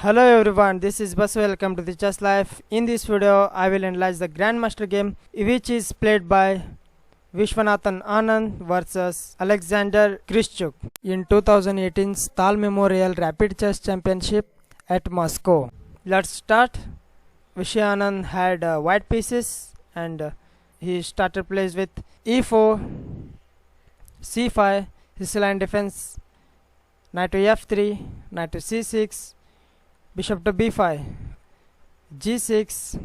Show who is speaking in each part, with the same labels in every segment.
Speaker 1: Hello everyone, this is Basu. Welcome to the Chess Life. In this video, I will analyze the Grandmaster game, which is played by Vishwanathan Anand versus Alexander Grischuk in 2018's Tal Memorial Rapid Chess Championship at Moscow. Let's start. Vishy Anand had white pieces and he started plays with e4, c5, his line defense, knight to f3, knight to c6, bishop to b5, g6,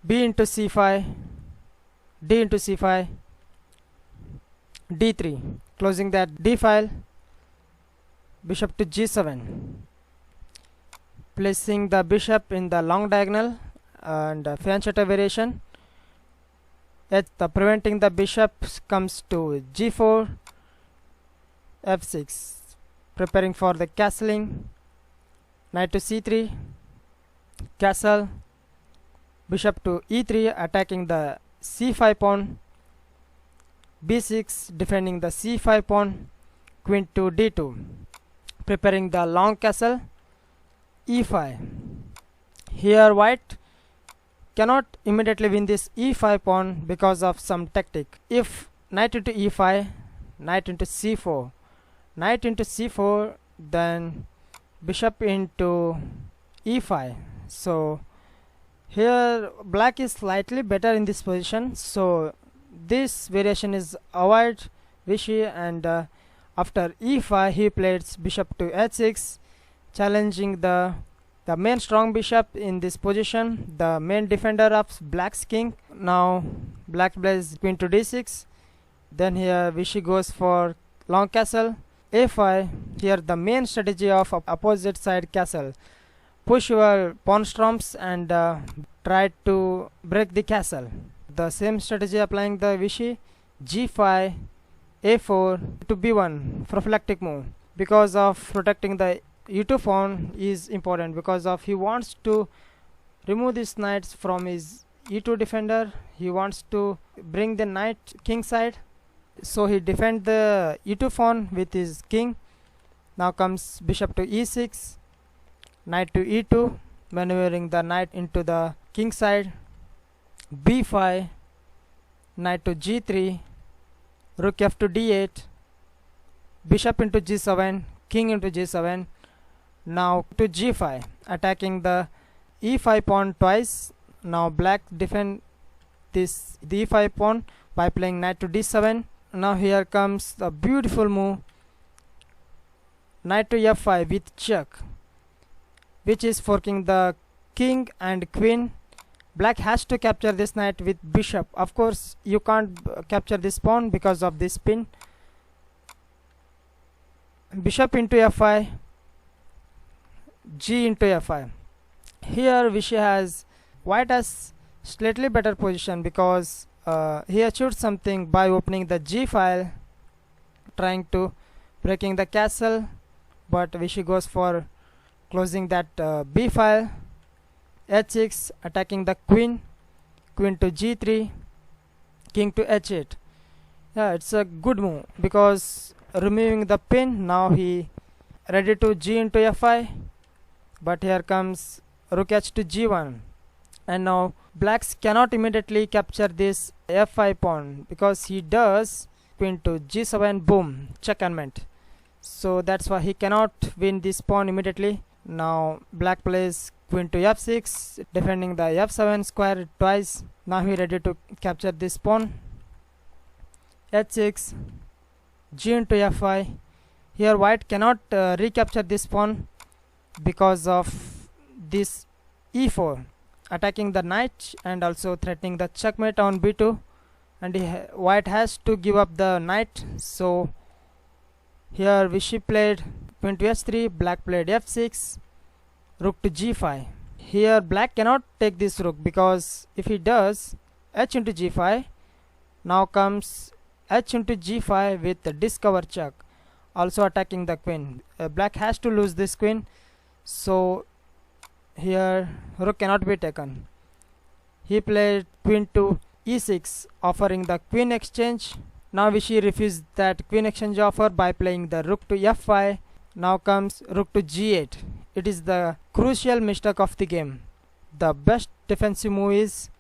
Speaker 1: b into c5, d into c5, d3, closing that d file, bishop to g7, placing the bishop in the long diagonal and fianchetto variation. Preventing the bishop comes to g4, f6, preparing for the castling. Knight to c3, castle, bishop to e3, attacking the c5 pawn, b6, defending the c5 pawn, queen to d2, preparing the long castle, e5. Here white cannot immediately win this e5 pawn because of some tactic. If knight into e5, knight into c4, knight into c4, then bishop into e5. So here black is slightly better in this position, so this variation is avoid Vishy, and after e5 he played bishop to h6, challenging the main strong bishop in this position, the main defender of black's king. Now black plays queen to d6, then here Vishy goes for long castle, a5. Here the main strategy of opposite side castle, push your pawn storms and try to break the castle. The same strategy applying the Vishy, g5, a4 to b1, prophylactic move, because of protecting the e2 pawn is important, because of he wants to remove these knights from his e2 defender. He wants to bring the knight king side, so he defend the e2 pawn with his king. Now comes bishop to e6, knight to e2, maneuvering the knight into the king side, b5, knight to g3, rook f to d8, bishop into g7, king into g7. Now to g5, attacking the e5 pawn twice. Now black defend this the e5 pawn by playing knight to d7. Now here comes the beautiful move, knight to f5 with check, which is forking the king and queen. Black has to capture this knight with bishop. Of course you can't capture this pawn because of this pin. Bishop into f5, g into f5. Here Vishy has white has slightly better position, because he achieved something by opening the g file, trying to breaking the castle, but Vishy goes for closing that b file, h6, attacking the queen, queen to g3, king to h8. Yeah, it's a good move because removing the pin. Now he ready to g into f5, but here comes rook h to g1, and now blacks cannot immediately capture this f5 pawn, because he does queen to g7, boom, checkmate. So that's why he cannot win this pawn immediately. Now black plays queen to f6, defending the f7 square twice. Now he ready to capture this pawn, h6, g into f5. Here white cannot recapture this pawn because of this e4, attacking the knight and also threatening the checkmate on b2, and white has to give up the knight. So here Vishy played queen to h3, black played f6, rook to g5. Here black cannot take this rook, because if he does, h into g5. Now comes h into g5 with the discover check, also attacking the queen. Black has to lose this queen, so here rook cannot be taken. He played queen to e6, offering the queen exchange. Now Vishy refused that queen exchange offer by playing the rook to f5. Now comes rook to g8, it is the crucial mistake of the game. The best defensive move is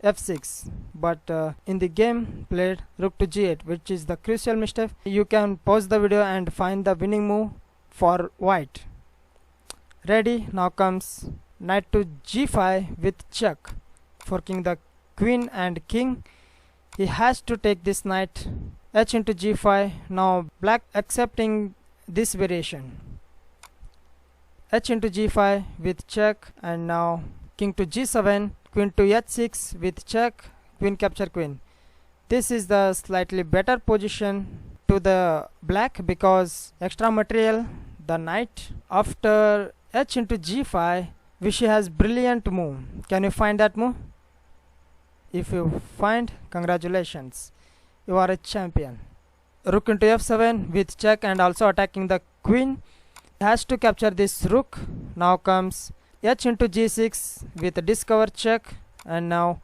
Speaker 1: f6, but in the game played rook to g8, which is the crucial mistake. You can pause the video and find the winning move for white. Ready, now comes knight to g5 with check, forking the queen and king. He has to take this knight. H into g5. Now black accepting this variation. H into g5 with check, and now king to g7, queen to h6 with check, queen capture queen. This is the slightly better position to the black because extra material, the knight. After H into g5, Vishy has brilliant move. Can you find that move? If you find, congratulations, you are a champion. Rook into f7 with check and also attacking the queen. He has to capture this rook. Now comes H into g6 with a discover check, and now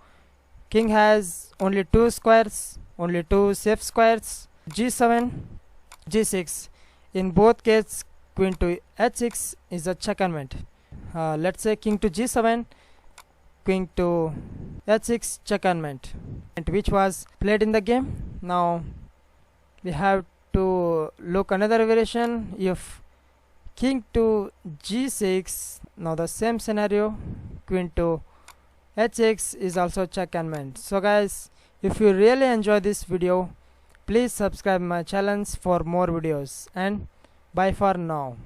Speaker 1: king has only two squares, only two safe squares. G7, g6. In both cases, queen to h6 is a checkmate. Let's say king to g7, queen to h6 checkmate, which was played in the game. Now we have to look another variation. If king to g6, now the same scenario, queen to h6 is also checkmate. So guys, if you really enjoy this video, please subscribe my channel for more videos, and bye for now.